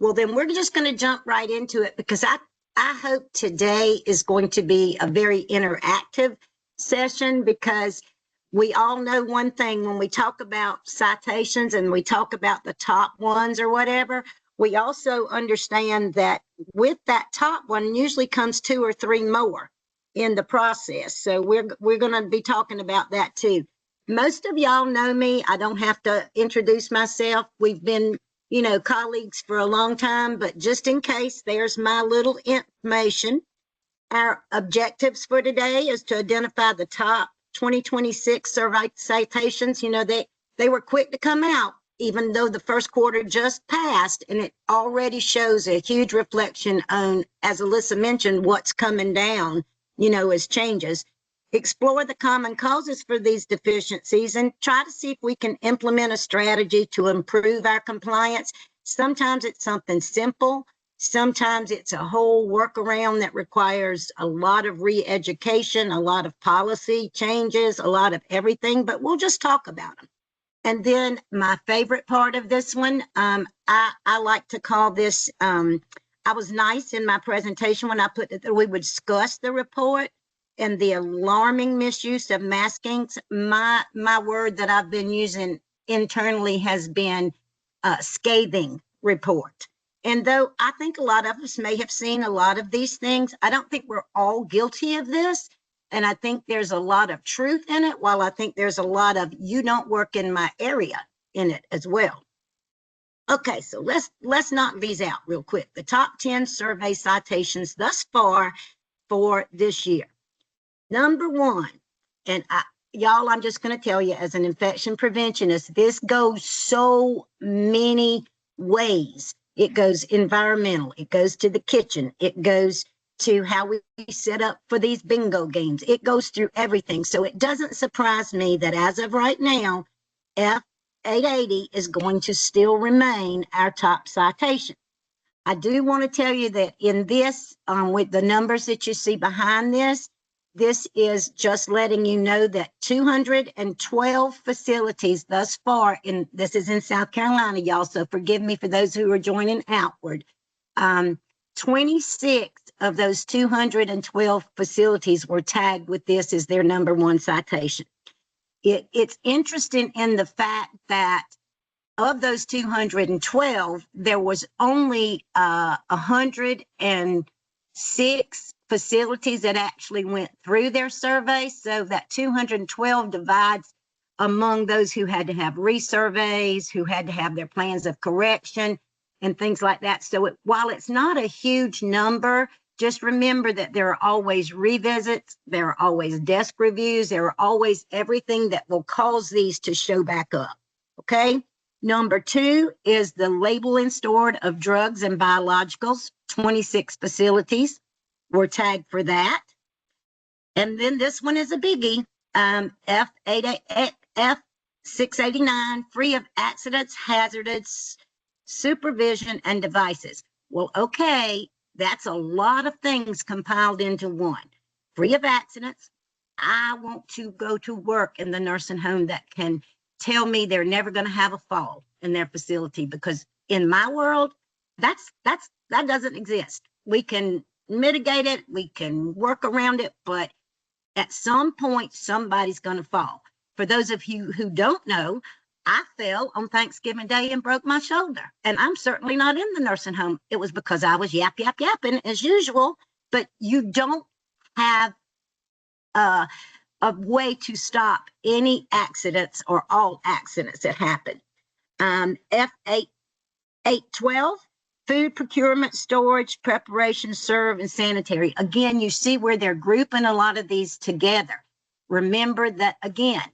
Well, then we're just going to jump right into it, because I hope today is going to be a very interactive session, because we all know one thing when we talk about citations and we talk about the top ones or whatever, we also understand that with that top one usually comes 2 or 3 more in the process. So we're going to be talking about that too. Most of y'all know me. I don't have to introduce myself. We've been, colleagues for a long time, but just in case, there's my little information. Our objectives for today is to identify the top 2026 survey citations. They were quick to come out, even though the first quarter just passed, and it already shows a huge reflection on, as Alyssa mentioned, what's coming down, as changes. Explore the common causes for these deficiencies and try to see if we can implement a strategy to improve our compliance. Sometimes it's something simple. Sometimes it's a whole workaround that requires a lot of re-education, a lot of policy changes, a lot of everything, but we'll just talk about them. And then my favorite part of this one, I like to call this, I was nice in my presentation when I put that we would discuss the report and the alarming misuse of maskings. My word that I've been using internally has been scathing report. And though I think a lot of us may have seen a lot of these things, I don't think we're all guilty of this. And I think there's a lot of truth in it, while I think there's a lot of you don't work in my area in it as well. Okay, so let's knock these out real quick. The top 10 survey citations thus far for this year. Number 1, and y'all, I'm just going to tell you, as an infection preventionist, this goes so many ways. It goes environmental, it goes to the kitchen, it goes to how we set up for these bingo games. It goes through everything. So it doesn't surprise me that as of right now, F880 is going to still remain our top citation. I do want to tell you that in this, with the numbers that you see behind this is just letting you know that 212 facilities thus far, this is in South Carolina, y'all, so forgive me for those who are joining outward. 26 of those 212 facilities were tagged with this as their number 1 citation. It's interesting in the fact that of those 212, there was only 106 facilities that actually went through their survey. So that 212 divides among those who had to have resurveys, who had to have their plans of correction and things like that. So while it's not a huge number, just remember that there are always revisits, there are always desk reviews, there are always everything that will cause these to show back up, okay? Number 2 is the labeling stored of drugs and biologicals. 26 facilities were tagged for that. And then this one is a biggie, F689, free of accidents, hazards, supervision, and devices. Well, okay, that's a lot of things compiled into one. Free of accidents. I want to go to work in the nursing home that can tell me they're never going to have a fall in their facility, because in my world, that doesn't exist. We can mitigate it, we can work around it, but at some point, somebody's going to fall. For those of you who don't know, I fell on Thanksgiving Day and broke my shoulder. And I'm certainly not in the nursing home. It was because I was yapping as usual, but you don't have a way to stop any accidents or all accidents that happen. F812, food procurement, storage, preparation, serve, and sanitary. Again, you see where they're grouping a lot of these together. Remember that, again,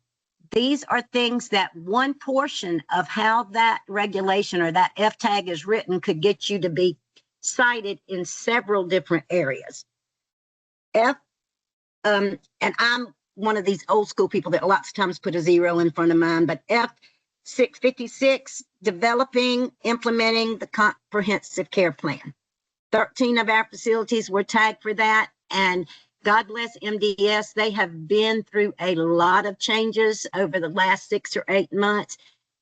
these are things that one portion of how that regulation or that F tag is written could get you to be cited in several different areas. And I'm one of these old school people that lots of times put a 0 in front of mine, but F656, developing, implementing the comprehensive care plan. 13 of our facilities were tagged for that, and God bless MDS. They have been through a lot of changes over the last 6 or 8 months.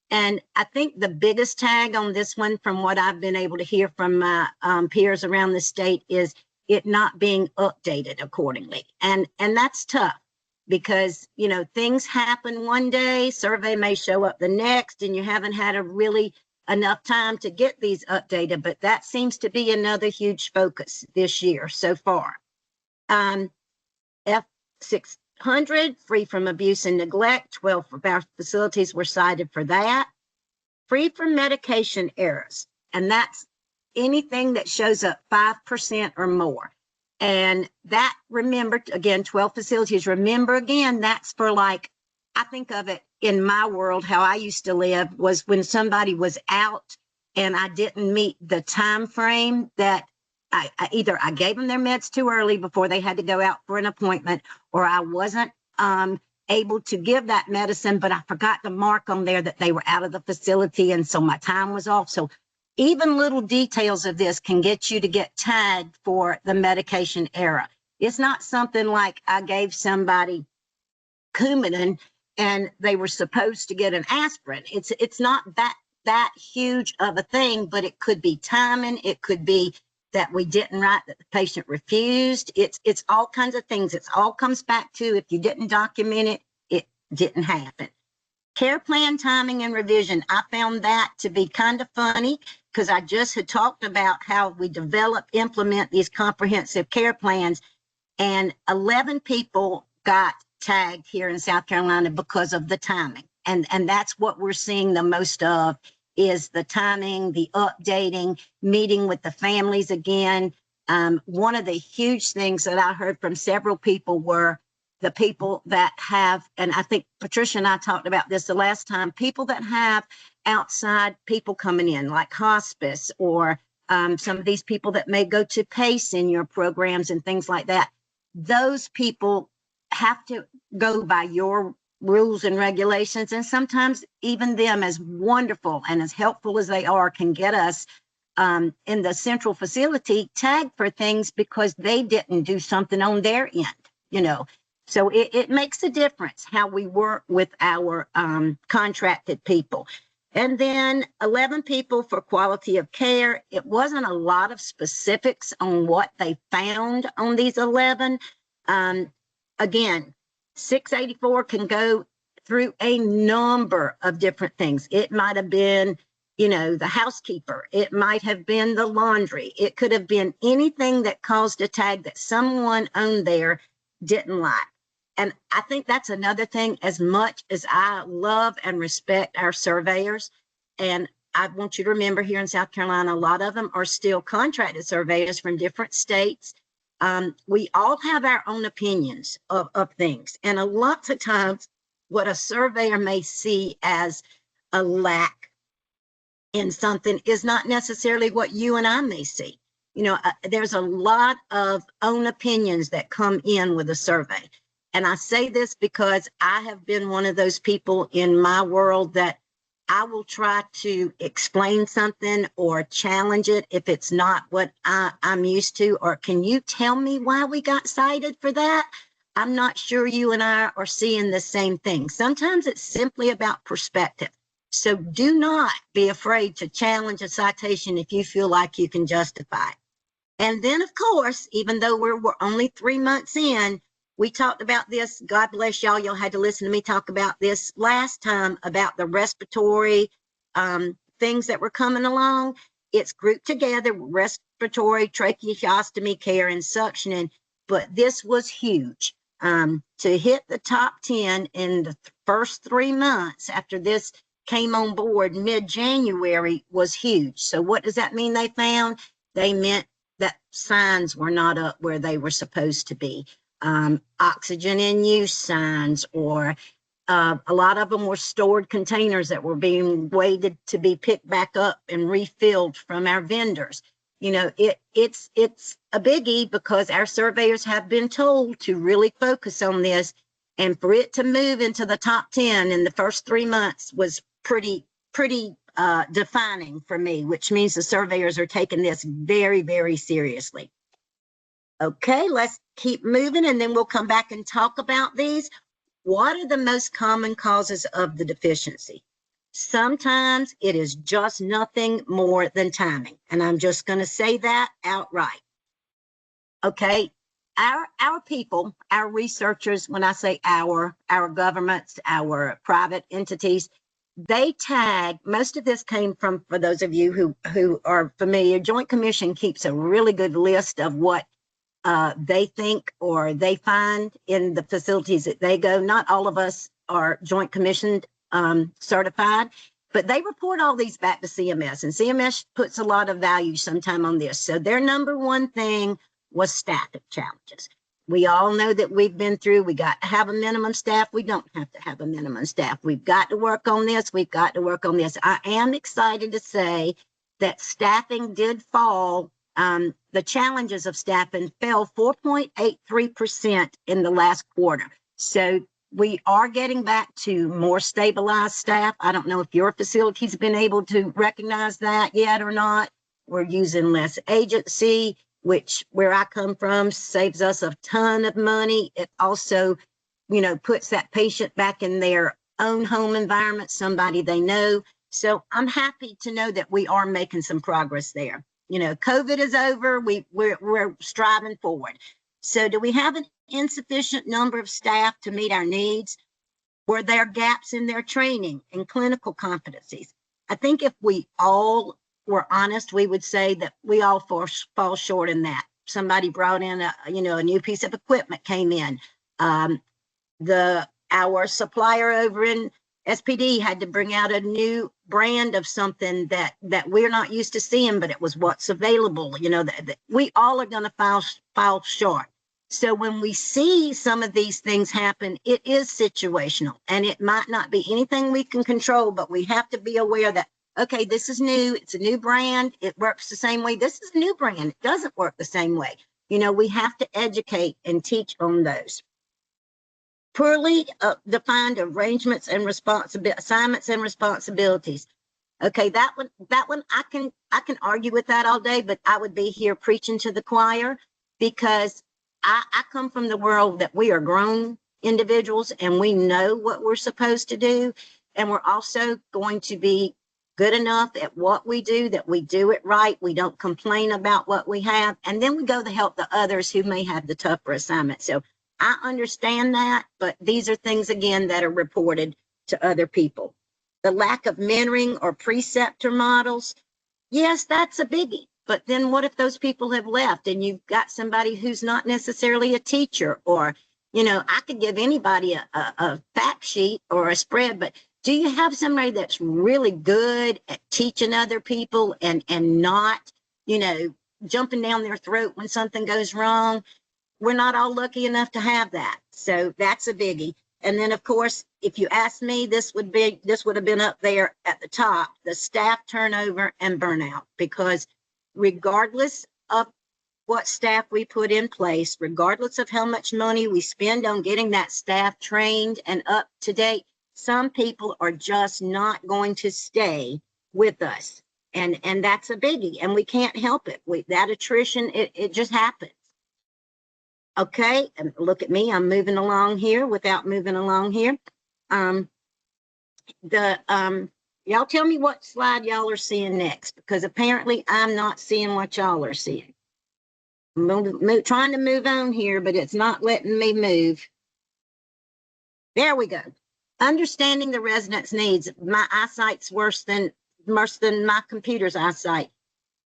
And I think the biggest tag on this one, from what I've been able to hear from my peers around the state, is it not being updated accordingly. And that's tough because, you know, things happen one day, survey may show up the next, and you haven't had a really enough time to get these updated. But that seems to be another huge focus this year so far. F600, free from abuse and neglect. 12 of our facilities were cited for that. Free from medication errors, and that's anything that shows up 5% or more. And that, remember, again, 12 facilities. Remember, again, that's for, like, I think of it in my world, how I used to live was when somebody was out and I didn't meet the time frame that I either I gave them their meds too early before they had to go out for an appointment, or I wasn't able to give that medicine, but I forgot to mark on there that they were out of the facility, and so my time was off. So even little details of this can get you to get tagged for the medication error. It's not something like I gave somebody Coumadin and they were supposed to get an aspirin. It's not that huge of a thing, but it could be timing. It could be that we didn't write, that the patient refused. It's all kinds of things. It all comes back to, if you didn't document it, it didn't happen. Care plan timing and revision. I found that to be kind of funny because I just had talked about how we develop, implement these comprehensive care plans, and 11 people got tagged here in South Carolina because of the timing. And that's what we're seeing the most of, is the timing, the updating, meeting with the families again. One of the huge things that I heard from several people were the people that have, and I think Patricia and I talked about this the last time, people that have outside people coming in, like hospice, or some of these people that may go to PACE in your programs and things like that. Those people have to go by your rules and regulations, and sometimes even them, as wonderful and as helpful as they are, can get us in the central facility tagged for things because they didn't do something on their end, you know. So it makes a difference how we work with our contracted people. And then 11 people for quality of care. It wasn't a lot of specifics on what they found on these 11. Again, 684 can go through a number of different things. It might have been, you know, the housekeeper. It might have been the laundry. It could have been anything that caused a tag that someone on there didn't like. And I think that's another thing. As much as I love and respect our surveyors, and I want you to remember, here in South Carolina, a lot of them are still contracted surveyors from different states. We all have our own opinions of things. And a lot of times what a surveyor may see as a lack in something is not necessarily what you and I may see. You know, there's a lot of own opinions that come in with a survey. And I say this because I have been one of those people in my world that I will try to explain something or challenge it if it's not what I'm used to. Or can you tell me why we got cited for that? I'm not sure you and I are seeing the same thing. Sometimes it's simply about perspective. So do not be afraid to challenge a citation if you feel like you can justify it. And then, of course, even though we're only 3 months in, we talked about this. God bless y'all. Y'all had to listen to me talk about this last time about the respiratory things that were coming along. It's grouped together: respiratory, tracheostomy care, and suctioning. But this was huge. To hit the top 10 in the first 3 months after this came on board mid-January was huge. So what does that mean they found? They meant that signs were not up where they were supposed to be. Oxygen in use signs, or a lot of them were stored containers that were being waited to be picked back up and refilled from our vendors. You know, it's a biggie because our surveyors have been told to really focus on this, and for it to move into the top 10 in the first 3 months was pretty defining for me, which means the surveyors are taking this very, very seriously. Okay, let's keep moving, and then we'll come back and talk about these. What are the most common causes of the deficiency? Sometimes it is just nothing more than timing. And I'm just going to say that outright. Okay. Our people, our researchers, when I say our governments, our private entities, they tag, most of this came from, for those of you who are familiar, Joint Commission keeps a really good list of what they think or they find in the facilities that they go. Not all of us are Joint Commission certified, but they report all these back to CMS, and CMS puts a lot of value sometime on this. So their number one thing was staffing challenges. We all know that we've been through, we got to have a minimum staff. We don't have to have a minimum staff. We've got to work on this. We've got to work on this. I am excited to say that staffing did fall. The challenges of staffing fell 4.83% in the last quarter. So we are getting back to more stabilized staff. I don't know if your facility's been able to recognize that yet or not. We're using less agency, which where I come from saves us a ton of money. It also, puts that patient back in their own home environment, somebody they know. So I'm happy to know that we are making some progress there. COVID is over. We're striving forward. So do we have an insufficient number of staff to meet our needs? Were there gaps in their training and clinical competencies? I think if we all were honest, we would say that we all fall short in that. Somebody brought in a new piece of equipment came in. Our supplier over in SPD had to bring out a new brand of something that we're not used to seeing, but it was what's available. That we all are going to fall short. So when we see some of these things happen, it is situational, and it might not be anything we can control, but we have to be aware that, okay, this is new. It's a new brand. It works the same way. This is a new brand. It doesn't work the same way. We have to educate and teach on those. Poorly defined arrangements and assignments and responsibilities. Okay, that one I can argue with that all day, but I would be here preaching to the choir, because I come from the world that we are grown individuals and we know what we're supposed to do, and we're also going to be good enough at what we do that we do it right. We don't complain about what we have, and then we go to help the others who may have the tougher assignment. So I understand that, but these are things, again, that are reported to other people. The lack of mentoring or preceptor models, yes, that's a biggie. But then what if those people have left and you've got somebody who's not necessarily a teacher? Or, I could give anybody a fact sheet or a spread, but do you have somebody that's really good at teaching other people and not, jumping down their throat when something goes wrong? We're not all lucky enough to have that. So that's a biggie. And then, of course, if you ask me, this would have been up there at the top, the staff turnover and burnout, because regardless of what staff we put in place, regardless of how much money we spend on getting that staff trained and up to date, some people are just not going to stay with us. And that's a biggie, and we can't help it. That attrition, it just happens. Okay, and look at me, I'm moving along here without moving along here. Y'all tell me what slide y'all are seeing next, because apparently I'm not seeing what y'all are seeing. I'm trying to move on here, but it's not letting me move. There we go. Understanding the residents' needs. My eyesight's worse than my computer's eyesight.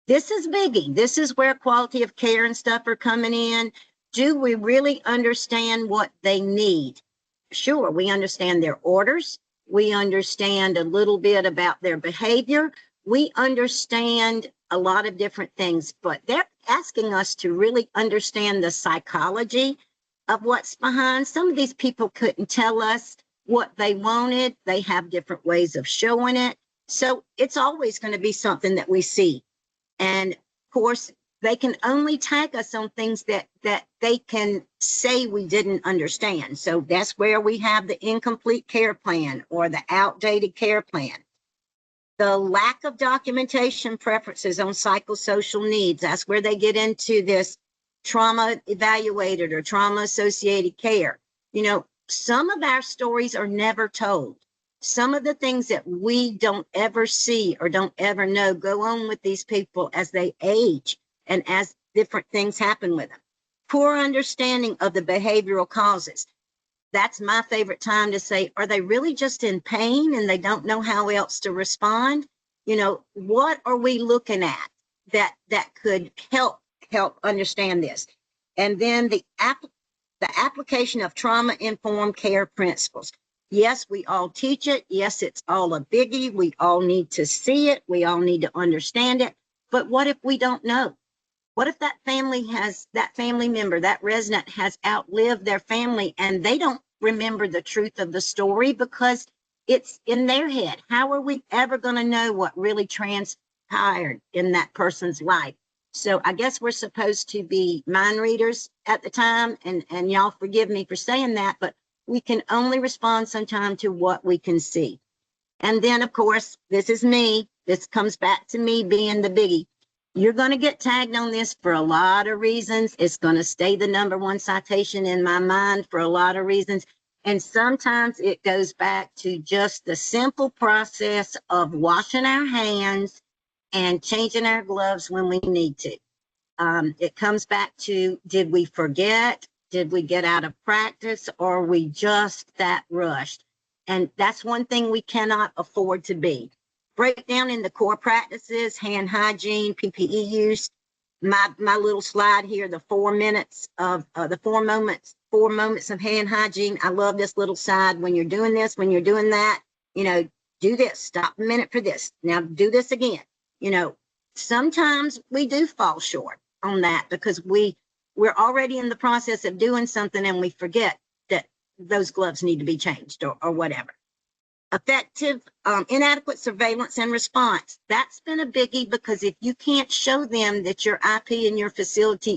This is biggie. This is where quality of care and stuff are coming in. Do we really understand what they need? Sure, we understand their orders. We understand a little bit about their behavior. We understand a lot of different things, but they're asking us to really understand the psychology of what's behind. Some of these people couldn't tell us what they wanted. They have different ways of showing it. So it's always going to be something that we see. And of course, they can only tag us on things that they can say we didn't understand. So that's where we have the incomplete care plan or the outdated care plan. The lack of documentation preferences on psychosocial needs, that's where they get into this trauma evaluated or trauma associated care. Some of our stories are never told. some of the things that we don't ever see or don't ever know go on with these people as they age and as different things happen with them. Poor understanding of the behavioral causes. That's my favorite time to say, are they really just in pain and they don't know how else to respond? You know, what are we looking at that could help understand this? And then the application of trauma-informed care principles. Yes, we all teach it. Yes, it's all a biggie. We all need to see it. We all need to understand it. But what if we don't know? What if that family member, that resident has outlived their family and they don't remember the truth of the story because it's in their head? How are we ever going to know what really transpired in that person's life? So I guess we're supposed to be mind readers at the time, and y'all forgive me for saying that, but we can only respond sometime to what we can see. And then, of course, this is me. This comes back to me being the biggie. You're going to get tagged on this for a lot of reasons. It's going to stay the #1 citation in my mind for a lot of reasons. And sometimes it goes back to just the simple process of washing our hands and changing our gloves when we need to. It comes back to, did we forget? Did we get out of practice? Or are we just that rushed? And that's one thing we cannot afford to be. Break down in the core practices, hand hygiene, PPE use. My little slide here, the 4 minutes of the 4 moments of hand hygiene. I love this little side. When you're doing this, when you're doing that, you know, do this, stop a minute for this. Now do this again. You know, sometimes we do fall short on that because we're already in the process of doing something and we forget that those gloves need to be changed or whatever. Effective, inadequate surveillance and response. That's been a biggie because if you can't show them that your IP in your facility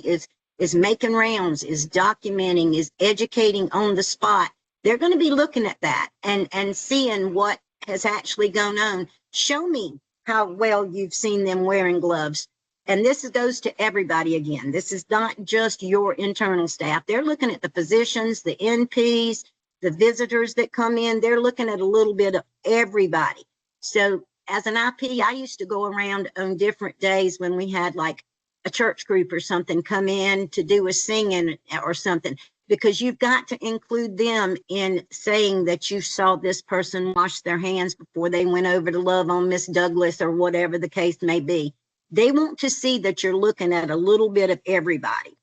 is making rounds, is documenting, is educating on the spot, they're going to be looking at that and seeing what has actually gone on. Show me how well you've seen them wearing gloves. And this goes to everybody again. This is not just your internal staff. They're looking at the physicians, the NPs, the visitors that come in. They're looking at a little bit of everybody. So as an IP, I used to go around on different days when we had like a church group or something come in to do a singing or something, because you've got to include them in saying that you saw this person wash their hands before they went over to love on Miss Douglas or whatever the case may be. They want to see that you're looking at a little bit of everybody.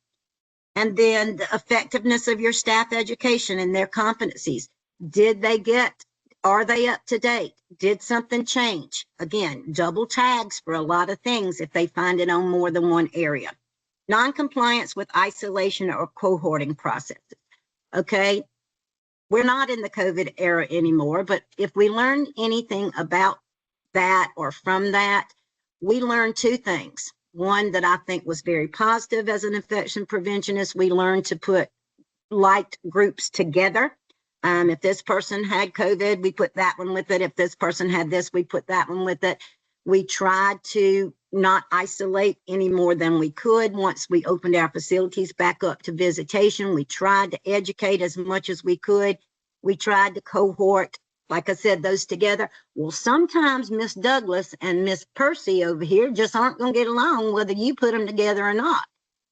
And then the effectiveness of your staff education and their competencies. Are they up to date? Did something change? Again, double tags for a lot of things if they find it on more than one area. Non-compliance with isolation or cohorting processes. Okay, we're not in the COVID era anymore, but if we learn anything about that or from that, we learned 2 things. One that I think was very positive as an infection preventionist, we learned to put like groups together. If this person had COVID, we put that one with it. If this person had this, we put that one with it. We tried to not isolate any more than we could. Once we opened our facilities back up to visitation, we tried to educate as much as we could. We tried to cohort, like I said, those together. Well, sometimes Miss Douglas and Miss Percy over here just aren't going to get along whether you put them together or not.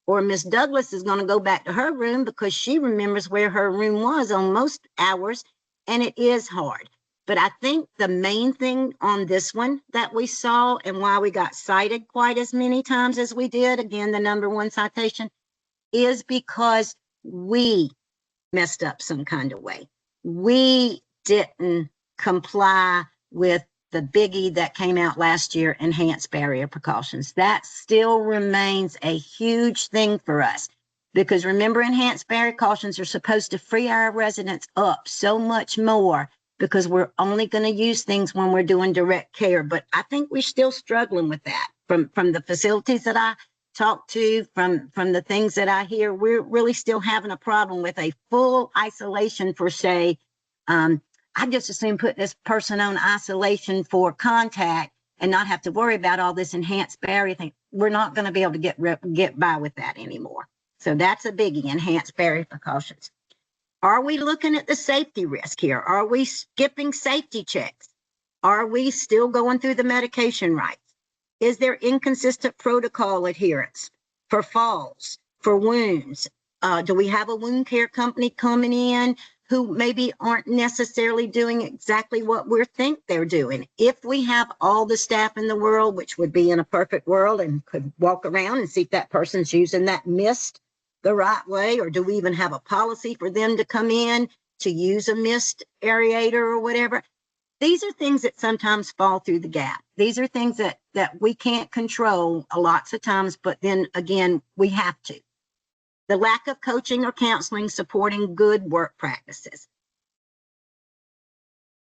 Or Miss Douglas is going to go back to her room because she remembers where her room was on most hours, and it is hard. But I think the main thing on this one that we saw and why we got cited quite as many times as we did, again, the #1 citation, is because we messed up some kind of way. We didn't comply with the biggie that came out last year, enhanced barrier precautions. That still remains a huge thing for us because remember, enhanced barrier precautions are supposed to free our residents up so much more because we're only going to use things when we're doing direct care. But I think we're still struggling with that from the facilities that I talk to, from the things that I hear. We're really still having a problem with a full isolation for, say, I just assume put this person on isolation for contact and not have to worry about all this enhanced barrier thing. We're not going to be able to get by with that anymore. So that's a biggie, enhanced barrier precautions. Are we looking at the safety risk here? Are we skipping safety checks? Are we still going through the medication rights? Is there inconsistent protocol adherence for falls, for wounds? Do we have a wound care company coming in who maybe aren't necessarily doing exactly what we think they're doing? If we have all the staff in the world, which would be in a perfect world, and could walk around and see if that person's using that mist the right way, or do we even have a policy for them to come in to use a mist aerator or whatever? These are things that sometimes fall through the gap. These are things that we can't control a lots of times, but then again, we have to. The lack of coaching or counseling supporting good work practices.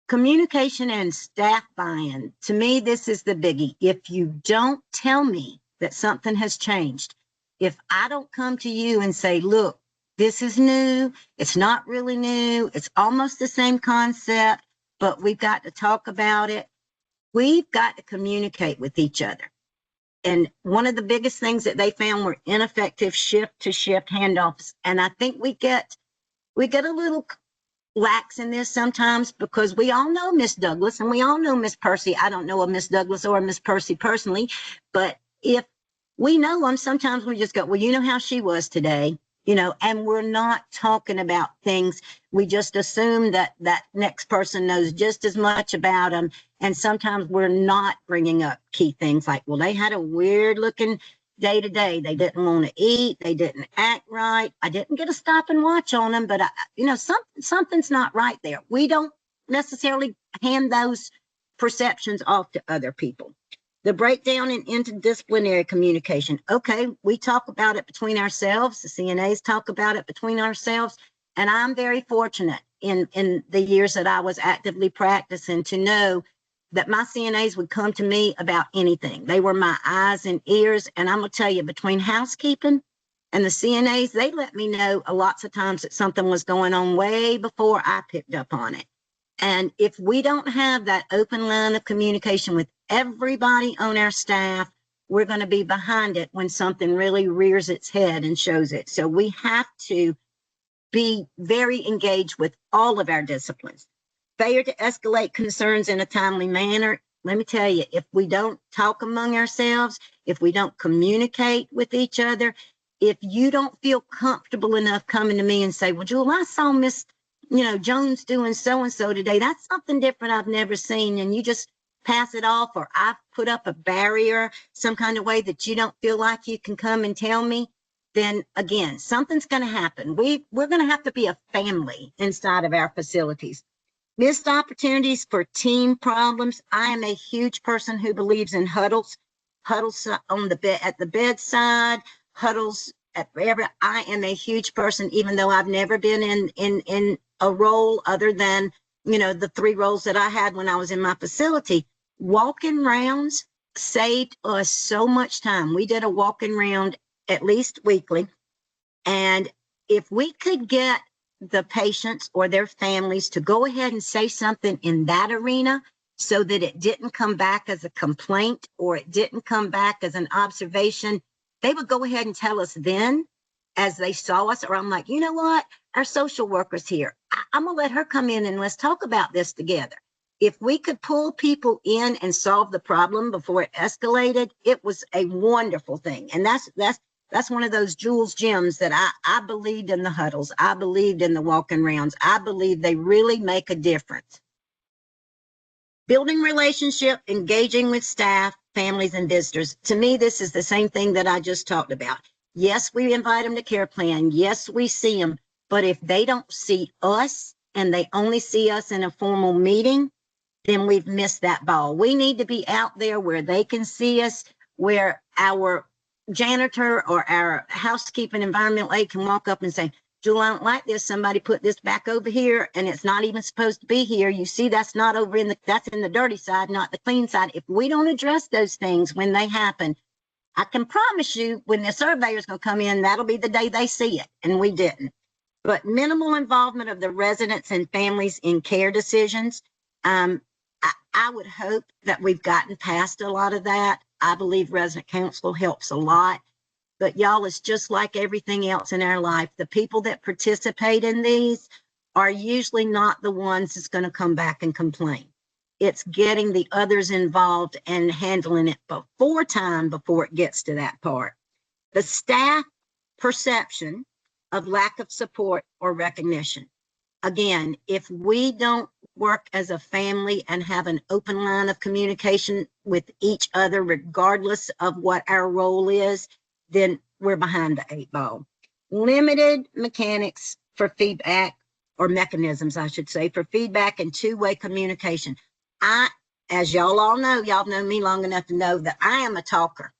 Communication and staff buy-in. To me, this is the biggie. If you don't tell me that something has changed, if I don't come to you and say, look, this is new, it's not really new, it's almost the same concept, but we've got to talk about it. We've got to communicate with each other. And one of the biggest things that they found were ineffective shift-to-shift handoffs. And I think we get a little lax in this sometimes, because we all know Miss Douglas and we all know Miss Percy. I don't know a Miss Douglas or a Miss Percy personally, but if we know them, sometimes we just go, well, you know how she was today. And we're not talking about things. We just assume that that next person knows just as much about them. And sometimes we're not bringing up key things like, well, they had a weird looking day to day. They didn't want to eat. They didn't act right. I didn't get a stop and watch on them, but something's not right there. We don't necessarily hand those perceptions off to other people. The breakdown in interdisciplinary communication. Okay, we talk about it between ourselves. The CNAs talk about it between ourselves. And I'm very fortunate in the years that I was actively practicing to know that my CNAs would come to me about anything. They were my eyes and ears. And I'm going to tell you, between housekeeping and the CNAs, they let me know lots of times that something was going on way before I picked up on it. And if we don't have that open line of communication with everybody on our staff, we're going to be behind it when something really rears its head and shows it. So we have to be very engaged with all of our disciplines. Failure to escalate concerns in a timely manner. Let me tell you, if we don't talk among ourselves, if we don't communicate with each other, if you don't feel comfortable enough coming to me and say, well, Jewel, I saw Miss Jones doing so-and-so today. That's something different I've never seen. And you just pass it off, or I've put up a barrier some kind of way that you don't feel like you can come and tell me, then again, something's going to happen. We're going to have to be a family inside of our facilities. Missed opportunities for team problems. I am a huge person who believes in huddles on the bed, at the bedside, huddles at wherever. I am a huge person, even though I've never been in a role other than, the 3 roles that I had when I was in my facility. Walking rounds saved us so much time. We did a walking round at least weekly. And if we could get the patients or their families to go ahead and say something in that arena so that it didn't come back as a complaint or it didn't come back as an observation, they would go ahead and tell us then as they saw us, or I'm like, you know what? Our social worker's here. I'm going to let her come in and let's talk about this together. If we could pull people in and solve the problem before it escalated, it was a wonderful thing. And that's one of those Jules gems that I believed in the huddles. I believed in the walking rounds. I believe they really make a difference. Building relationship, engaging with staff, families, and visitors. To me, this is the same thing that I just talked about. Yes, we invite them to care plan. Yes, we see them. But if they don't see us and they only see us in a formal meeting, then we've missed that ball. We need to be out there where they can see us, where our janitor or our housekeeping environmental aide can walk up and say, Jewel, I don't like this. Somebody put this back over here and it's not even supposed to be here. You see, that's not over that's in the dirty side, not the clean side. If we don't address those things when they happen, I can promise you when the surveyor's going to come in, that'll be the day they see it. And we didn't. But minimal involvement of the residents and families in care decisions. I would hope that we've gotten past a lot of that. I believe resident council helps a lot. But y'all, it's just like everything else in our life. The people that participate in these are usually not the ones that's going to come back and complain. It's getting the others involved and handling it before it gets to that part. The staff perception of lack of support or recognition. Again, if we don't work as a family and have an open line of communication with each other, regardless of what our role is, then we're behind the 8 ball. Limited mechanics for feedback, or mechanisms, I should say, for feedback and two-way communication. As y'all all know, y'all know me long enough to know that I am a talker,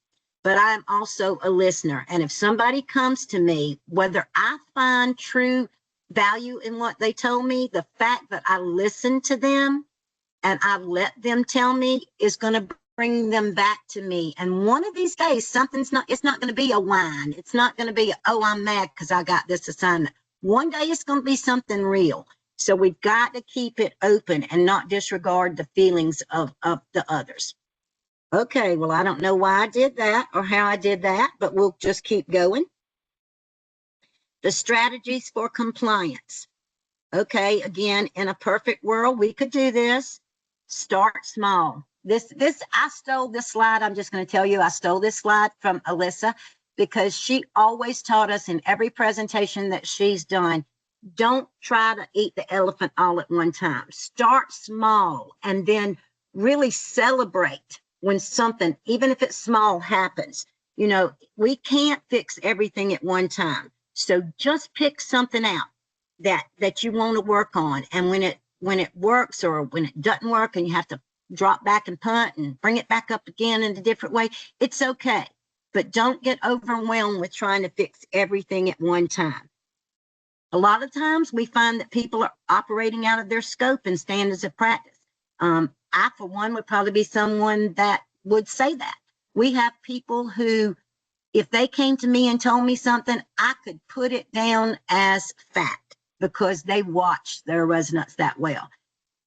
but I am also a listener. And if somebody comes to me, whether I find true value in what they told me, the fact that I listened to them and I let them tell me is going to bring them back to me. And one of these days, it's not going to be a whine. It's not going to be, oh, I'm mad because I got this assignment. One day it's going to be something real. So we've got to keep it open and not disregard the feelings of the others. Okay, well, I don't know why I did that or how I did that, but we'll just keep going. The strategies for compliance. Okay, again, in a perfect world, we could do this. Start small. I stole this slide. I'm just going to tell you, I stole this slide from Alyssa because she always taught us in every presentation that she's done, don't try to eat the elephant all at one time. Start small and then really celebrate when something, even if it's small, happens. You know, we can't fix everything at one time. So just pick something out that you want to work on. And when it works or when it doesn't work and you have to drop back and punt and bring it back up again in a different way, it's okay. But don't get overwhelmed with trying to fix everything at one time. A lot of times we find that people are operating out of their scope and standards of practice. I, for one, would probably be someone that would say that. We have people who, if they came to me and told me something, I could put it down as fact because they watched their residents that well.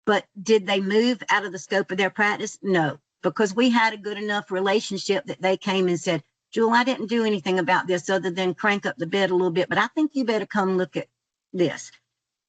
But did they move out of the scope of their practice? No, because we had a good enough relationship that they came and said, Jewel, I didn't do anything about this other than crank up the bed a little bit, but I think you better come look at this.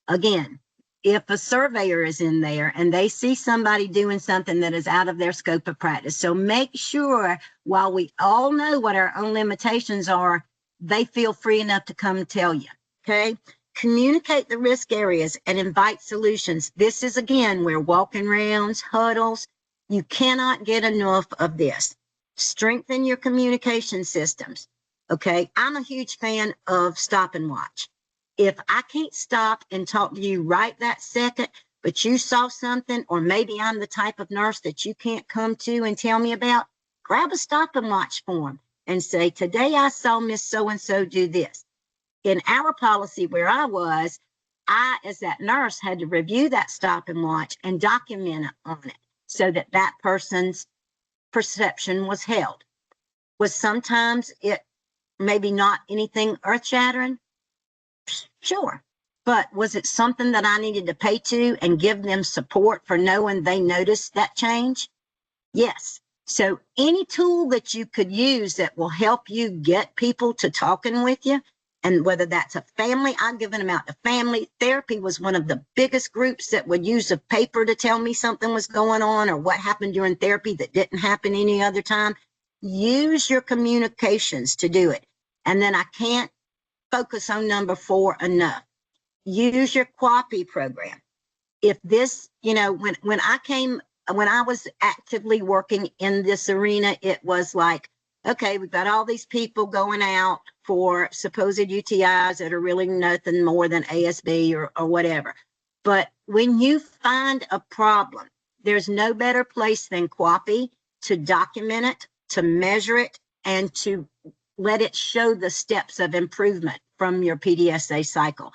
Again, if a surveyor is in there and they see somebody doing something that is out of their scope of practice, so make sure while we all know what our own limitations are, they feel free enough to come tell you, okay? Communicate the risk areas and invite solutions. This is, again, where walking rounds, huddles, you cannot get enough of this. Strengthen your communication systems, okay? I'm a huge fan of stop and watch. If I can't stop and talk to you right that second, but you saw something, or maybe I'm the type of nurse that you can't come to and tell me about, grab a stop and watch form and say, today I saw Miss So-and-so do this. In our policy where I was, I, as that nurse, had to review that stop and watch and document it on it so that that person's perception was held. Was sometimes it maybe not anything earth-shattering? Sure. But was it something that I needed to pay to and give them support for knowing they noticed that change? Yes. So any tool that you could use that will help you get people to talking with you, and whether that's a family, I've given them out to family. Therapy was one of the biggest groups that would use a paper to tell me something was going on or what happened during therapy that didn't happen any other time. Use your communications to do it. And then I can't focus on number 4 enough. Use your QAPI program. If this, you know, when I was actively working in this arena, it was like, okay, we've got all these people going out for supposed UTIs that are really nothing more than ASB or whatever. But when you find a problem, there's no better place than QAPI to document it, to measure it, and to let it show the steps of improvement from your PDSA cycle.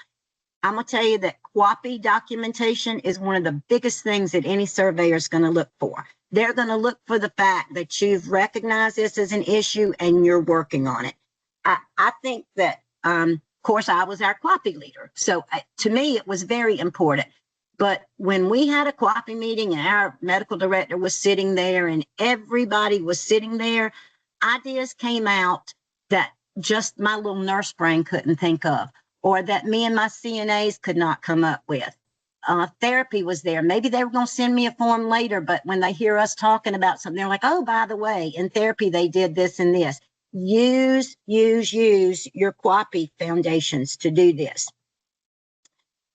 I'm going to tell you that QAPI documentation is one of the biggest things that any surveyor is going to look for. They're going to look for the fact that you've recognized this as an issue and you're working on it. I think that, of course, I was our QAPI leader. So to me, it was very important. But when we had a QAPI meeting and our medical director was sitting there and everybody was sitting there, ideas came out that just my little nurse brain couldn't think of. or that me and my CNAs could not come up with. Therapy was there. Maybe they were going to send me a form later, but when they hear us talking about something, they're like, oh, by the way, in therapy, they did this and this. Use your QAPI foundations to do this.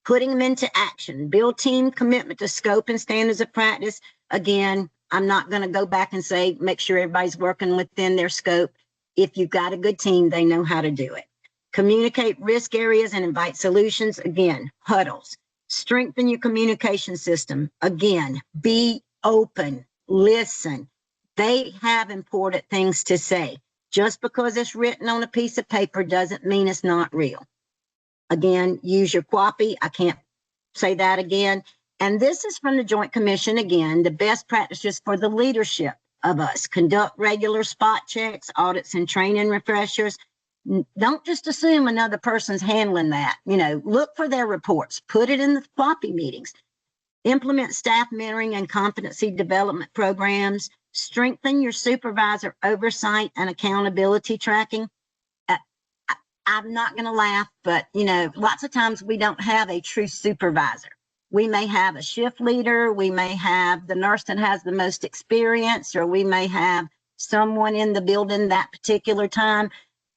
Putting them into action, build team commitment to scope and standards of practice. Again, I'm not going to go back and say, make sure everybody's working within their scope. If you've got a good team, they know how to do it. Communicate risk areas and invite solutions. Again, huddles. Strengthen your communication system. Again, be open, listen. They have important things to say. Just because it's written on a piece of paper doesn't mean it's not real. Again, use your QAPI. I can't say that again. And this is from the Joint Commission. Again, the best practices for the leadership of us. Conduct regular spot checks, audits, and training refreshers. Don't just assume another person's handling that. Look for their reports. Put it in the QAPI meetings. Implement staff mentoring and competency development programs. Strengthen your supervisor oversight and accountability tracking. I'm not going to laugh, but, lots of times we don't have a true supervisor. We may have a shift leader. We may have the nurse that has the most experience, or we may have someone in the building that particular time.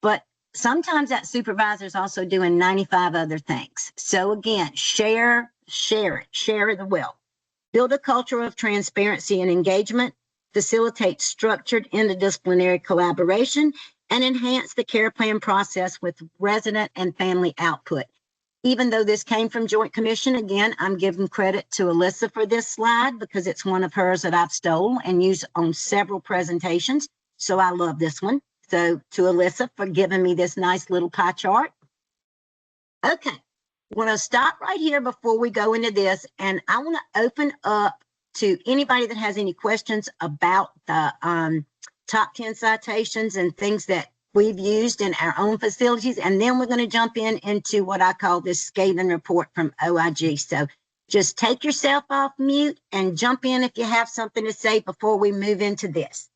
But sometimes that supervisor is also doing 95 other things. So again, share the wealth. Build a culture of transparency and engagement. Facilitate structured interdisciplinary collaboration, and enhance the care plan process with resident and family output. Even though this came from Joint Commission, again, I'm giving credit to Alyssa for this slide because it's one of hers that I've stolen and used on several presentations. So I love this one. So to Alyssa for giving me this nice little pie chart. Okay, I want to stop right here before we go into this, and I want to open up to anybody that has any questions about the top 10 citations and things that we've used in our own facilities. And then we're going to jump into what I call this scathing report from OIG. So just take yourself off mute and jump in if you have something to say before we move into this.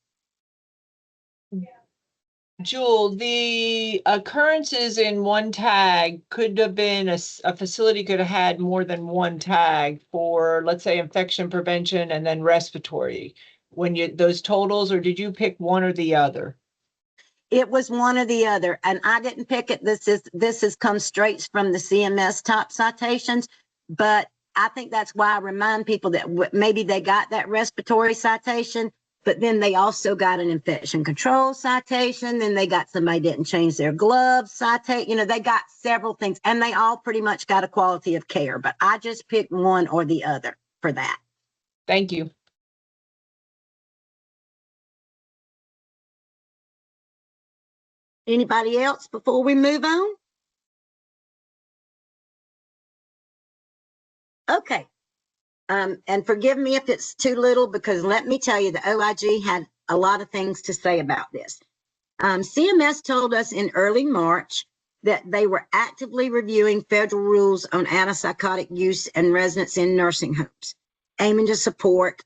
Jewel, the occurrences in one tag could have been a facility could have had more than one tag for, let's say, infection prevention and then respiratory. When those totals, or did you pick one or the other? It was one or the other, and I didn't pick it. This has come straight from the CMS top citations, but I think that's why I remind people that maybe they got that respiratory citation, but then they also got an infection control citation. Then they got somebody didn't change their gloves citation. They got several things, and they all pretty much got a quality of care, but I just picked one or the other for that. Thank you. Anybody else before we move on? Okay. And forgive me if it's too little, because let me tell you, the OIG had a lot of things to say about this. CMS told us in early March that they were actively reviewing federal rules on antipsychotic use and residents in nursing homes, aiming to support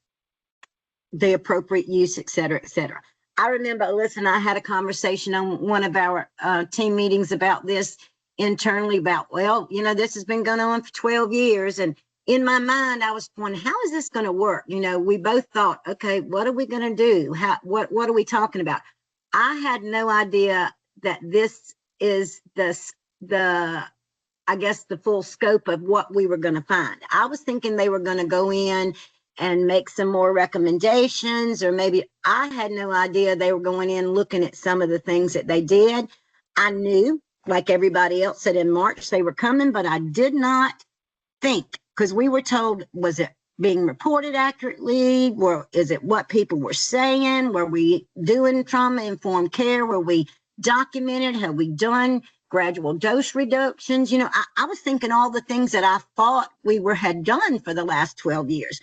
the appropriate use, et cetera, et cetera. I remember Alyssa and I had a conversation on one of our team meetings about this internally about, well, this has been going on for 12 years. And in my mind, I was wondering, how is this going to work? We both thought, okay, what are we going to do? What are we talking about? I had no idea that this is the full scope of what we were going to find. I was thinking they were going to go in and make some more recommendations, or maybe I had no idea they were going in looking at some of the things that they did. I knew, like everybody else, that in March they were coming, but I did not think, because we were told, was it being reported accurately? Is it what people were saying? Were we doing trauma-informed care? Were we documented? Have we done gradual dose reductions? I was thinking all the things that I thought we had done for the last 12 years.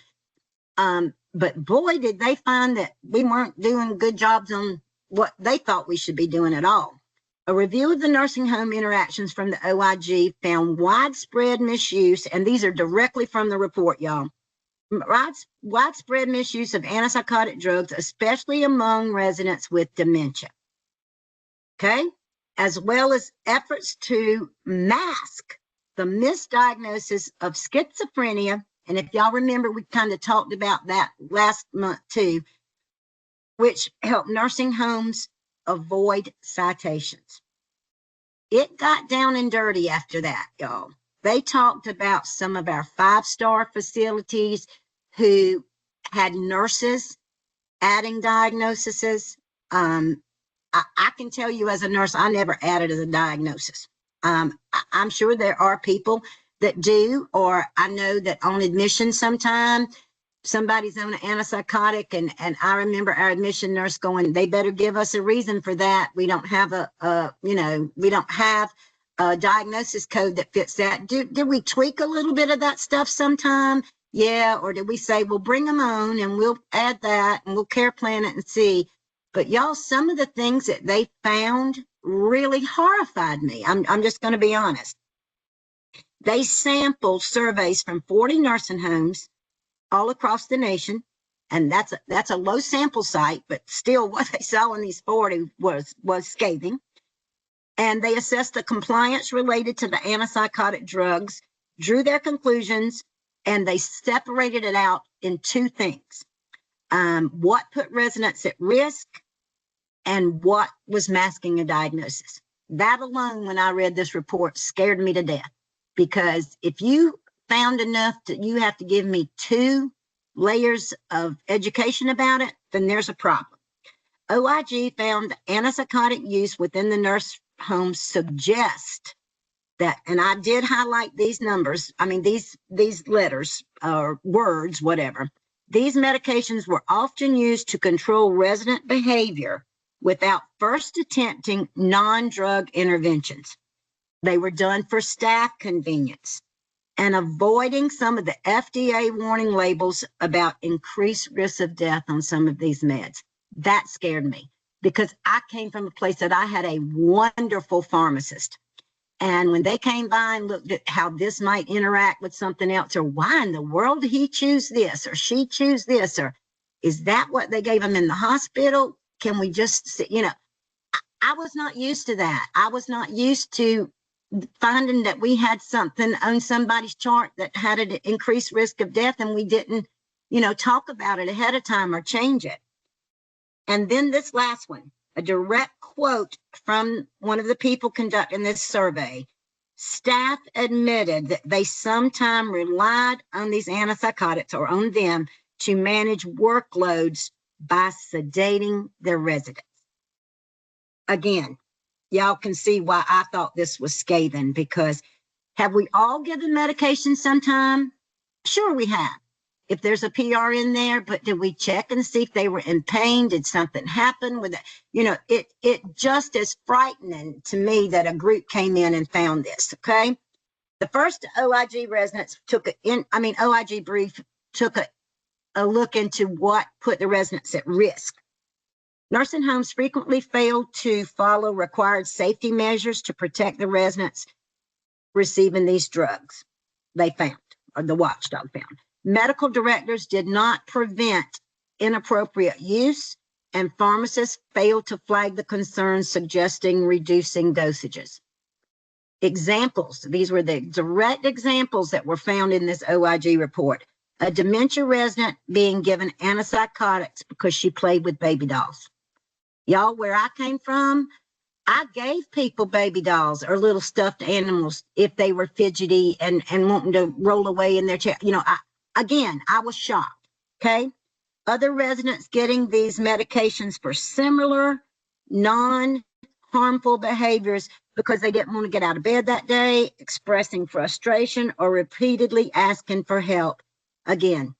But boy, did they find that we weren't doing good jobs on what they thought we should be doing at all. A review of the nursing home interactions from the OIG found widespread misuse, and these are directly from the report, y'all. Widespread misuse of antipsychotic drugs, especially among residents with dementia. Okay? as well as efforts to mask the misdiagnosis of schizophrenia. And if y'all remember, we kind of talked about that last month too, which helped nursing homes avoid citations. It got down and dirty after that, y'all. They talked about some of our 5-star facilities who had nurses adding diagnoses. I can tell you as a nurse, I never added as a diagnosis. I'm sure there are people that do, or I know that on admission sometime somebody's on an antipsychotic, and I remember our admission nurse going, they better give us a reason for that. We don't have we don't have a diagnosis code that fits that. Did we tweak a little bit of that stuff sometime? Yeah. Or did we say, well, bring them on and we'll add that and we'll care plan it and see. But y'all, some of the things that they found really horrified me. I'm just going to be honest. They sampled surveys from 40 nursing homes all across the nation, and that's a low sample site, but still what they saw in these 40 was scathing. And they assessed the compliance related to the antipsychotic drugs, drew their conclusions, and they separated it out in 2 things. What put residents at risk and what was masking a diagnosis. That alone, when I read this report, scared me to death, because if you found enough that you have to give me 2 layers of education about it, then there's a problem. OIG found antipsychotic use within the nurse homes suggest that, and I did highlight these numbers, these letters or words, whatever. These medications were often used to control resident behavior without first attempting non-drug interventions. They were done for staff convenience and avoiding some of the FDA warning labels about increased risk of death on some of these meds. That scared me, because I came from a place that I had a wonderful pharmacist. And when they came by and looked at how this might interact with something else, or why in the world did he choose this or she choose this, or is that what they gave him in the hospital? Can we just, I was not used to that. I was not used to finding that we had something on somebody's chart that had an increased risk of death, and we didn't, talk about it ahead of time or change it. And then this last one, a direct quote from one of the people conducting this survey. Staff admitted that they sometimes relied on these antipsychotics or on them to manage workloads by sedating their residents. Again, y'all can see why I thought this was scathing, because have we all given medication sometime? Sure we have. If there's a PR in there, but did we check and see if they were in pain? Did something happen with it? It just is frightening to me that a group came in and found this, okay? The first OIG residents OIG brief took a look into what put the residents at risk. Nursing homes frequently fail to follow required safety measures to protect the residents receiving these drugs, they found, or the watchdog found. Medical directors did not prevent inappropriate use, and pharmacists failed to flag the concerns, suggesting reducing dosages. Examples, these were the direct examples that were found in this OIG report. A dementia resident being given antipsychotics because she played with baby dolls. Y'all, where I came from, I gave people baby dolls or little stuffed animals if they were fidgety and wanting to roll away in their chair. I was shocked, okay? Other residents getting these medications for similar non-harmful behaviors because they didn't want to get out of bed that day, expressing frustration, or repeatedly asking for help. Again,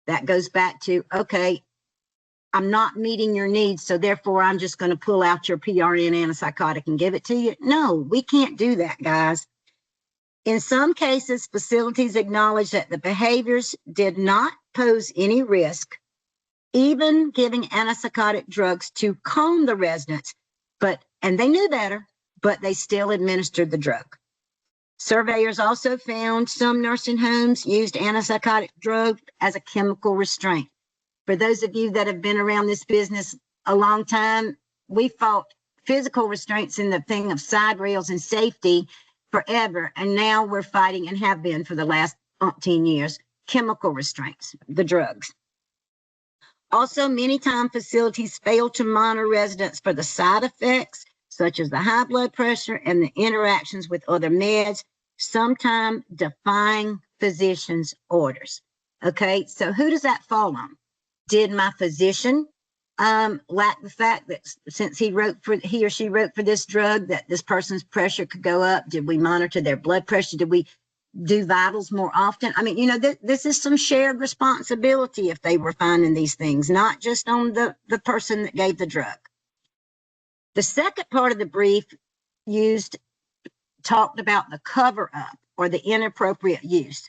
that goes back to, okay, I'm not meeting your needs, so therefore I'm just going to pull out your PRN antipsychotic and give it to you. No, we can't do that, guys. In some cases, facilities acknowledge that the behaviors did not pose any risk, even giving antipsychotic drugs to calm the residents, and they knew better, but they still administered the drug. Surveyors also found some nursing homes used antipsychotic drugs as a chemical restraint. For those of you that have been around this business a long time, we fought physical restraints in the thing of side rails and safety forever. And now we're fighting, and have been for the last 10 years, chemical restraints, the drugs. Also, many times facilities fail to monitor residents for the side effects, such as the high blood pressure and the interactions with other meds, sometimes defying physician's orders. Okay, so who does that fall on? Did my physician lack the fact that since he or she wrote for this drug that this person's pressure could go up? Did we monitor their blood pressure? Did we do vitals more often? I mean, you know, this is some shared responsibility if they were finding these things, not just on the person that gave the drug. The second part of the brief talked about the cover up or the inappropriate use.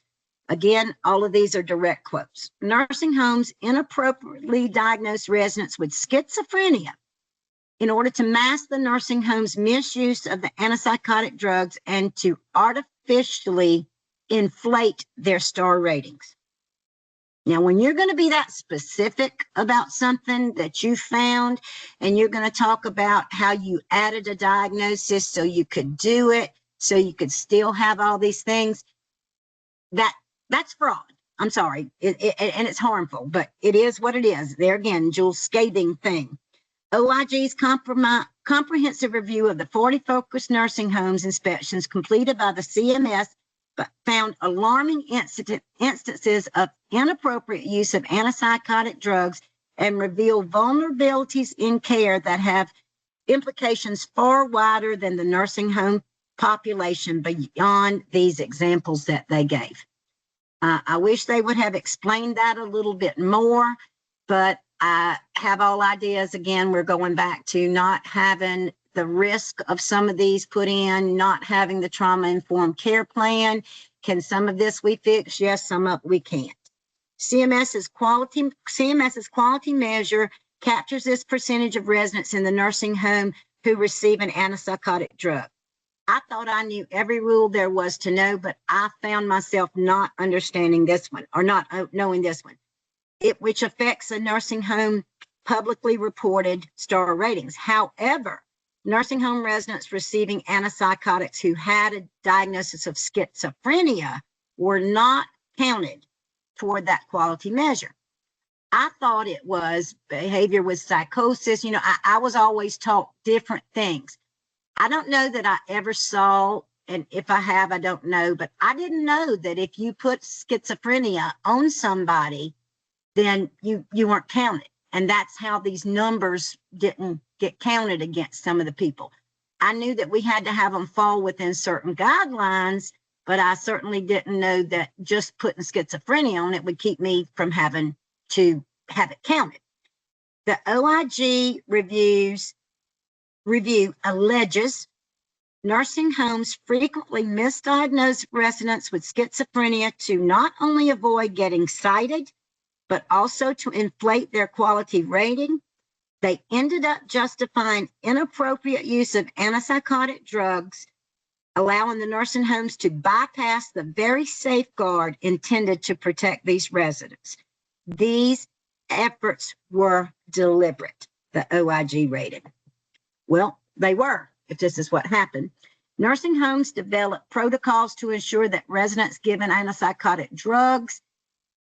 Again, all of these are direct quotes. Nursing homes inappropriately diagnose residents with schizophrenia in order to mask the nursing home's misuse of the antipsychotic drugs and to artificially inflate their star ratings. Now, when you're going to be that specific about something that you found, and you're going to talk about how you added a diagnosis so you could do it, so you could still have all these things, that's fraud. I'm sorry, and it's harmful, but it is what it is. There again, Jules' scathing thing. OIG's comprehensive review of the 40 focused nursing homes inspections completed by the CMS found alarming instances of inappropriate use of antipsychotic drugs and revealed vulnerabilities in care that have implications far wider than the nursing home population beyond these examples that they gave. I wish they would have explained that a little bit more, but I have all ideas. Again, we're going back to not having the risk of some of these put in, not having the trauma-informed care plan. Can some of this we fix? Yes, some of we can't. CMS's quality measure captures this percentage of residents in the nursing home who receive an antipsychotic drug. I thought I knew every rule there was to know, but I found myself not understanding this one, or not knowing this one, which affects a nursing home publicly reported star ratings. However, nursing home residents receiving antipsychotics who had a diagnosis of schizophrenia were not counted toward that quality measure. I thought it was behavior with psychosis. You know, I was always taught different things. I don't know that I ever saw, and if I have, I don't know, but I didn't know that if you put schizophrenia on somebody, then you weren't counted. And that's how these numbers didn't get counted against some of the people. I knew that we had to have them fall within certain guidelines, but I certainly didn't know that just putting schizophrenia on it would keep me from having to have it counted. The OIG review alleges nursing homes frequently misdiagnose residents with schizophrenia to not only avoid getting cited, but also to inflate their quality rating. They ended up justifying inappropriate use of antipsychotic drugs, allowing the nursing homes to bypass the very safeguard intended to protect these residents. These efforts were deliberate, the OIG rated. Well, they were, if this is what happened. Nursing homes developed protocols to ensure that residents given antipsychotic drugs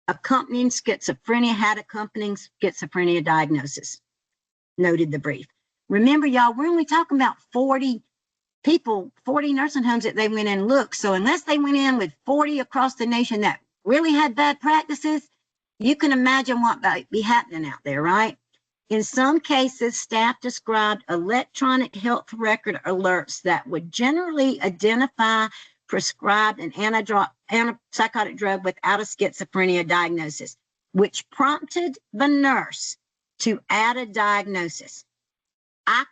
accompanying schizophrenia had accompanying schizophrenia diagnosis, noted the brief. Remember, y'all, we're only talking about 40 people, 40 nursing homes that they went in and looked. So unless they went in with 40 across the nation that really had bad practices, you can imagine what might be happening out there, right? In some cases, staff described electronic health record alerts that would generally identify prescribed an antipsychotic drug without a schizophrenia diagnosis, which prompted the nurse to add a diagnosis. I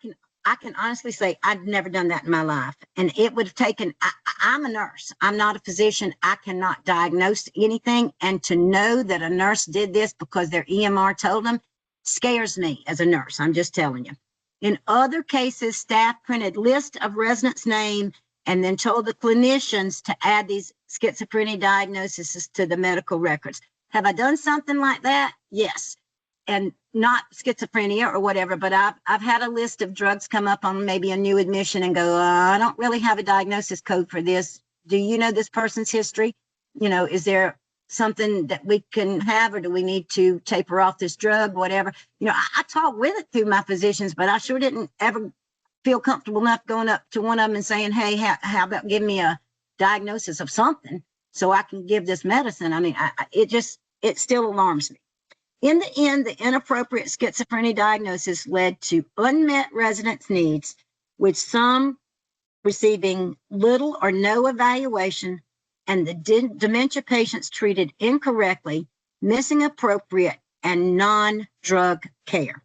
can honestly say I've never done that in my life. And it would have taken, I'm a nurse. I'm not a physician. I cannot diagnose anything. And to know that a nurse did this because their EMR told them scares me as a nurse. I'm just telling you. In other cases, staff printed lists of residents' names and then told the clinicians to add these schizophrenia diagnoses to the medical records. Have I done something like that? Yes. and not schizophrenia or whatever, but I've had a list of drugs come up on maybe a new admission and go, I don't really have a diagnosis code for this. Do you know this person's history? You know, is there something that we can have, or do we need to taper off this drug, whatever? You know, I talk with it through my physicians, but I sure didn't ever feel comfortable enough going up to one of them and saying, hey, how about give me a diagnosis of something so I can give this medicine? I mean, it still alarms me. In the end, the inappropriate schizophrenia diagnosis led to unmet residents' needs, with some receiving little or no evaluation, and the dementia patients treated incorrectly, missing appropriate and non-drug care.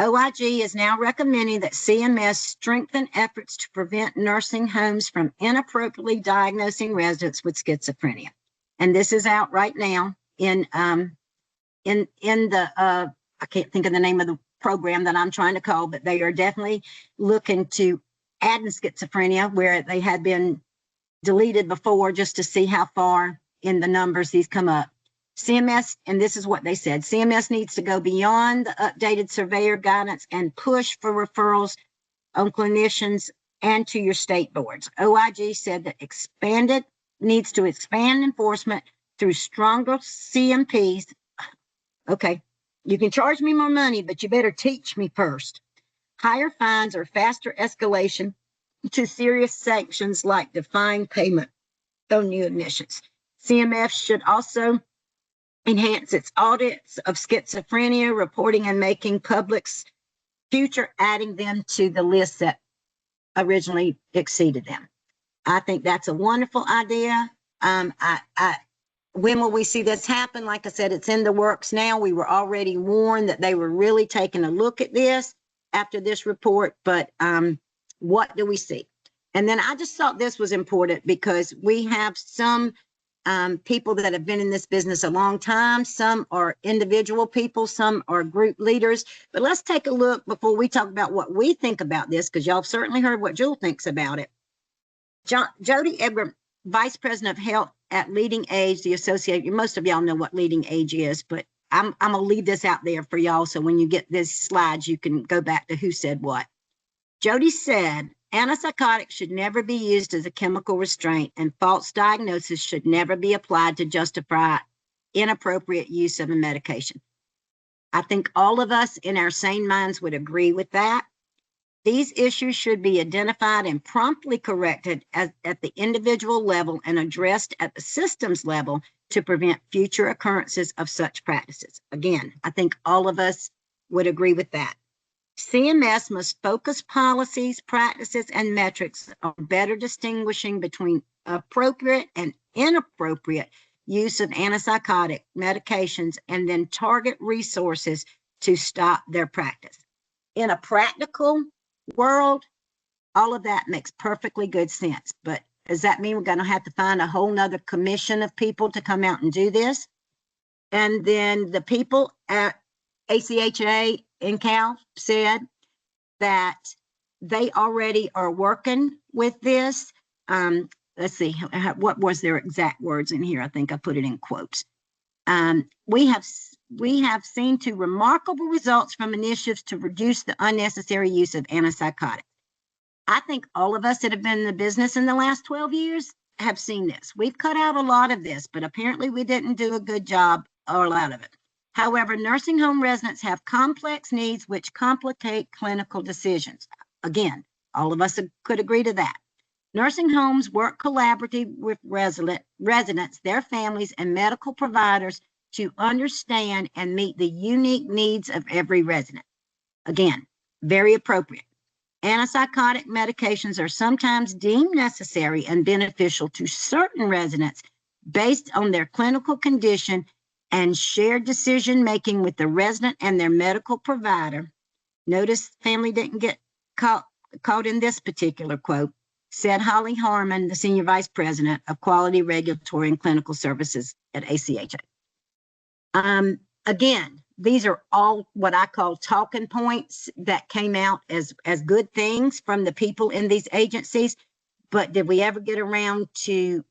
OIG is now recommending that CMS strengthen efforts to prevent nursing homes from inappropriately diagnosing residents with schizophrenia. And this is out right now in the I can't think of the name of the program that I'm trying to call, but they are definitely looking to add in schizophrenia where they had been deleted before, just to see how far in the numbers these come up. CMS, and this is what they said, CMS needs to go beyond the updated surveyor guidance and push for referrals on clinicians and to your state boards. OIG said that needs to expand enforcement through stronger CMPs. Okay, you can charge me more money, but you better teach me first. Higher fines or faster escalation to serious sanctions like defined payment on new admissions. CMS should also enhance its audits of schizophrenia reporting and making public's future, adding them to the list that originally exceeded them. I think that's a wonderful idea. When will we see this happen? Like I said, it's in the works now. We were already warned that they were really taking a look at this after this report, but what do we see? And then I just thought this was important because we have some people that have been in this business a long time. Some are individual people, some are group leaders. But let's take a look before we talk about what we think about this, because y'all certainly heard what Jewel thinks about it. Jody Edgar, Vice President of Health at Leading Age, the association. Most of y'all know what Leading Age is, but I'm going to leave this out there for y'all. So when you get these slides, you can go back to who said what. Jody said, antipsychotics should never be used as a chemical restraint, and false diagnosis should never be applied to justify inappropriate use of a medication. I think all of us in our sane minds would agree with that. These issues should be identified and promptly corrected at the individual level and addressed at the systems level to prevent future occurrences of such practices. Again, I think all of us would agree with that. CMS must focus policies, practices, and metrics on better distinguishing between appropriate and inappropriate use of antipsychotic medications, and then target resources to stop their practice. In a practical world, all of that makes perfectly good sense. But does that mean we're going to have to find a whole nother commission of people to come out and do this? And then the people at ACHA in Cal said that they already are working with this. Let's see, what was their exact words in here? I think I put it in quotes. We have seen to remarkable results from initiatives to reduce the unnecessary use of antipsychotics. I think all of us that have been in the business in the last 12 years have seen this. We've cut out a lot of this, but apparently we didn't do a good job or a lot of it. However, nursing home residents have complex needs which complicate clinical decisions. Again, all of us could agree to that. Nursing homes work collaboratively with residents, their families, and medical providers to understand and meet the unique needs of every resident. Again, very appropriate. Antipsychotic medications are sometimes deemed necessary and beneficial to certain residents based on their clinical condition and shared decision-making with the resident and their medical provider. Notice family didn't get caught in this particular quote, said Holly Harmon, the Senior Vice President of Quality Regulatory and Clinical Services at ACHA. Again, these are all what I call talking points that came out as good things from the people in these agencies. But did we ever get around to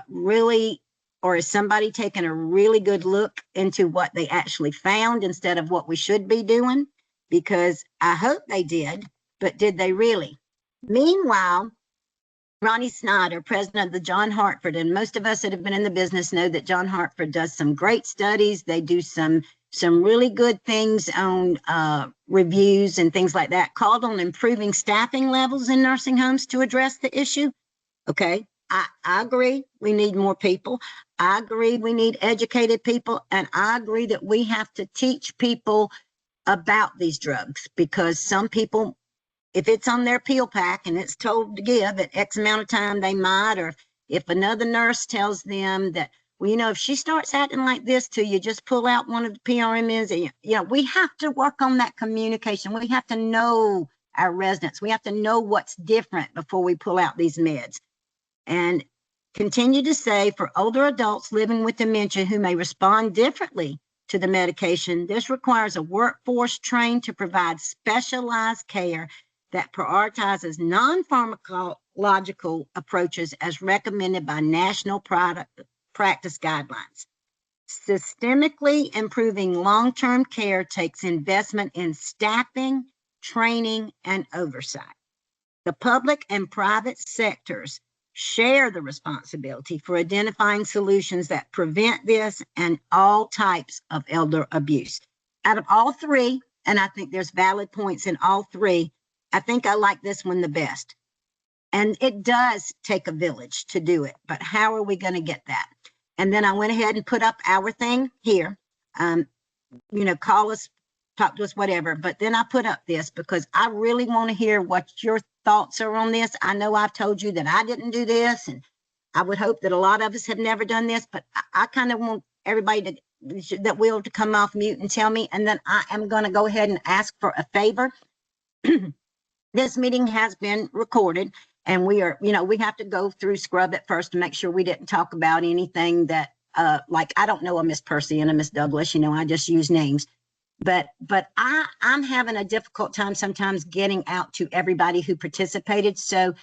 really or is somebody taking a really good look into what they actually found instead of what we should be doing? Because I hope they did, but did they really? Meanwhile, Ronnie Snyder, president of the John Hartford, and most of us that have been in the business know that John Hartford does some great studies. They do some really good things on reviews and things like that, called on improving staffing levels in nursing homes to address the issue. Okay, I agree we need more people. I agree we need educated people. And I agree that we have to teach people about these drugs, because some people, if it's on their pill pack and it's told to give at X amount of time, they might, or if another nurse tells them that, well, you know, if she starts acting like this to you, just pull out one of the PRMs. And, you know, we have to work on that communication. We have to know our residents. We have to know what's different before we pull out these meds. And continue to say, for older adults living with dementia who may respond differently to the medication, this requires a workforce trained to provide specialized care that prioritizes non-pharmacological approaches as recommended by national practice guidelines. Systemically improving long-term care takes investment in staffing, training, and oversight. The public and private sectors share the responsibility for identifying solutions that prevent this and all types of elder abuse. Out of all three, and I think there's valid points in all three, I think I like this one the best. And it does take a village to do it, but how are we going to get that? And then I went ahead and put up our thing here. You know, call us, talk to us, whatever. But then I put up this because I really want to hear what your thoughts are on this. I know I've told you that I didn't do this, and I would hope that a lot of us have never done this, but I kind of want everybody that will to come off mute and tell me. And then I am going to go ahead and ask for a favor. This meeting has been recorded, and we are, you know, we have to go through scrub it first to make sure we didn't talk about anything that, like, I don't know a Miss Percy and a Miss Douglas, you know, I just use names. But I'm having a difficult time sometimes getting out to everybody who participated. So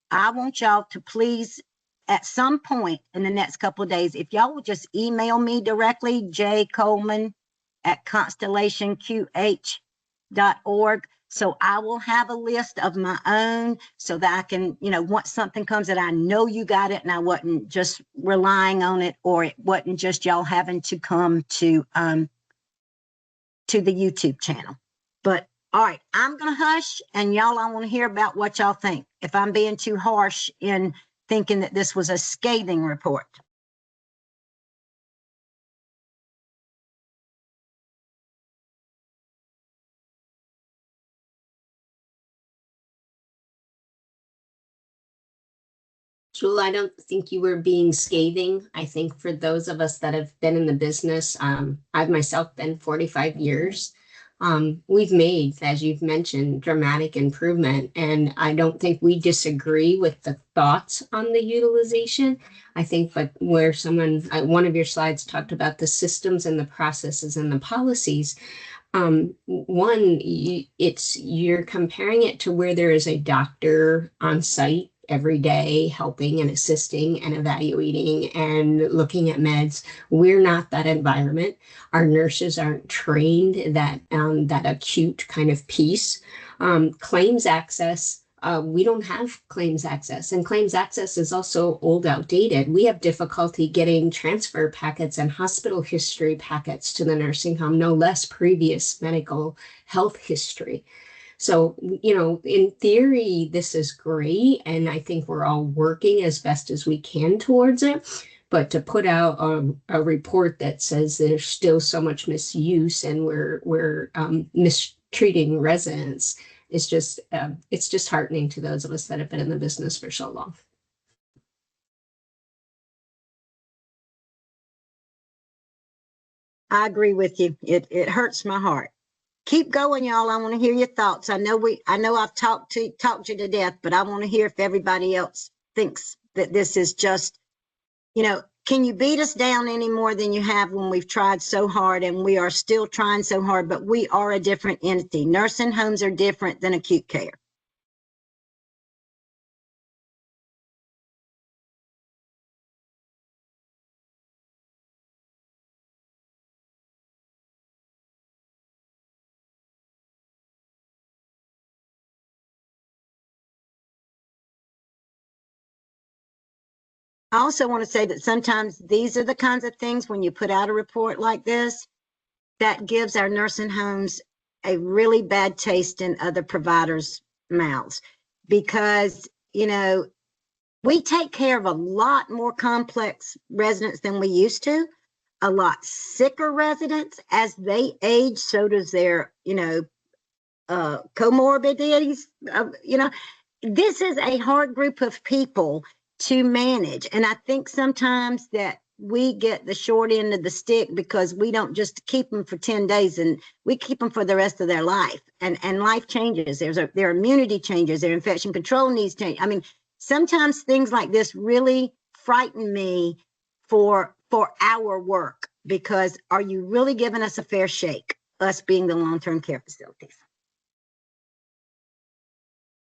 I want y'all to please, at some point in the next couple of days, if y'all will just email me directly, jcoleman@constellationqh.org. So I will have a list of my own so that I can, you know, once something comes that I know you got it and I wasn't just relying on it, or it wasn't just y'all having to come to the YouTube channel. But all right, I'm going to hush, and y'all, I want to hear about what y'all think. If I'm being too harsh in thinking that this was a scathing report. Jewel, I don't think you were being scathing. I think for those of us that have been in the business, I've myself been 45 years. We've made, as you've mentioned, dramatic improvement, and I don't think we disagree with the thoughts on the utilization. I think, but where one of your slides talked about the systems and the processes and the policies. You're comparing it to where there is a doctor on site every day helping and assisting and evaluating and looking at meds. We're not that environment. Our nurses aren't trained that acute kind of piece. Claims access, we don't have claims access, and claims access is also old, outdated. We have difficulty getting transfer packets and hospital history packets to the nursing home, no less previous medical health history. So, you know, in theory, this is great, and I think we're all working as best as we can towards it. But to put out a report that says there's still so much misuse and we're mistreating residents, it's just heartening to those of us that have been in the business for so long. I agree with you. It hurts my heart. Keep going, y'all. I want to hear your thoughts. I know I've talked you to death, but I want to hear if everybody else thinks that this is just, you know, can you beat us down any more than you have when we've tried so hard, and we are still trying so hard, but we are a different entity. Nursing homes are different than acute care. I also want to say that sometimes these are the kinds of things when you put out a report like this, that gives our nursing homes a really bad taste in other providers' mouths because, you know, we take care of a lot more complex residents than we used to, a lot sicker residents. As they age, so does their, comorbidities. This is a hard group of people to manage. And I think sometimes that we get the short end of the stick because we don't just keep them for 10 days and we keep them for the rest of their life. And life changes. Their immunity changes, their infection control needs change. I mean, sometimes things like this really frighten me for our work, because are you really giving us a fair shake, us being the long-term care facilities?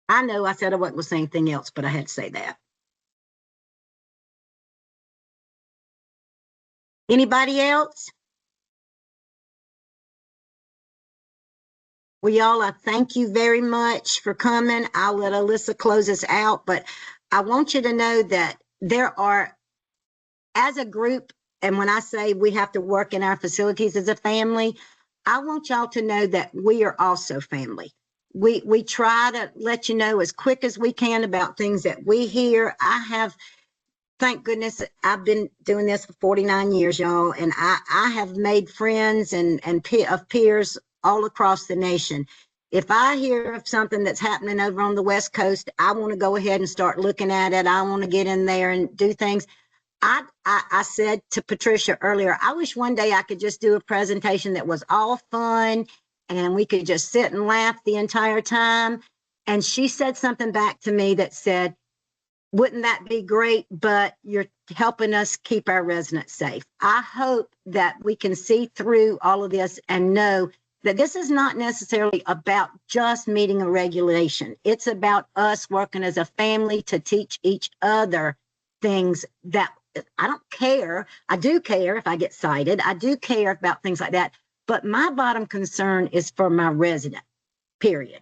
I know I said I wasn't going to say anything else, but I had to say that. Anybody else? Well, y'all, I thank you very much for coming. I'll let Alyssa close us out, but I want you to know that there are, as a group, and when I say we have to work in our facilities as a family, I want y'all to know that we are also family. We try to let you know as quick as we can about things that we hear. Thank goodness I've been doing this for 49 years, y'all, and I have made friends and of peers all across the nation. If I hear of something that's happening over on the West Coast, I want to go ahead and start looking at it. I want to get in there and do things. I said to Patricia earlier, I wish one day I could just do a presentation that was all fun and we could just sit and laugh the entire time. And she said something back to me that said, wouldn't that be great? But you're helping us keep our residents safe. I hope that we can see through all of this and know that this is not necessarily about just meeting a regulation. It's about us working as a family to teach each other things that I don't care. I do care if I get cited. I do care about things like that. But my bottom concern is for my resident, period.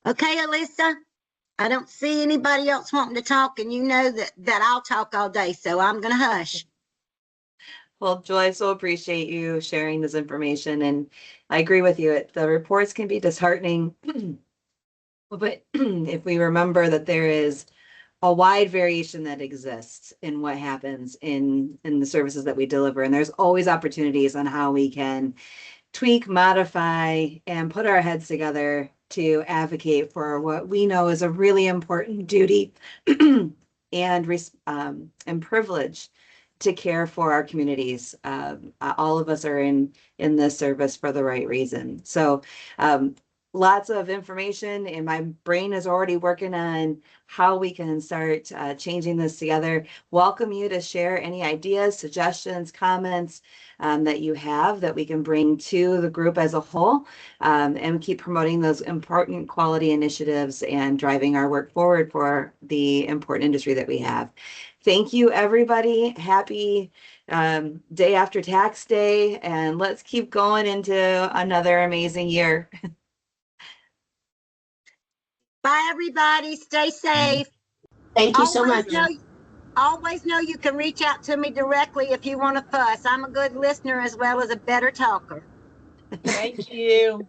Okay, Alyssa, I don't see anybody else wanting to talk, and you know that I'll talk all day, so I'm going to hush. Well, Joy, I so appreciate you sharing this information, and I agree with you. The reports can be disheartening, but if we remember that there is a wide variation that exists in what happens in the services that we deliver, and there's always opportunities on how we can tweak, modify, and put our heads together to advocate for what we know is a really important duty and privilege to care for our communities. All of us are in this service for the right reason. So lots of information, and my brain is already working on how we can start changing this together. Welcome you to share any ideas, suggestions, comments that you have that we can bring to the group as a whole, and keep promoting those important quality initiatives and driving our work forward for the important industry that we have. Thank you, everybody. Happy day after tax day, and let's keep going into another amazing year. Bye, everybody. Stay safe. Thank you so much. Always know you can reach out to me directly if you want to fuss. I'm a good listener as well as a better talker. Thank you.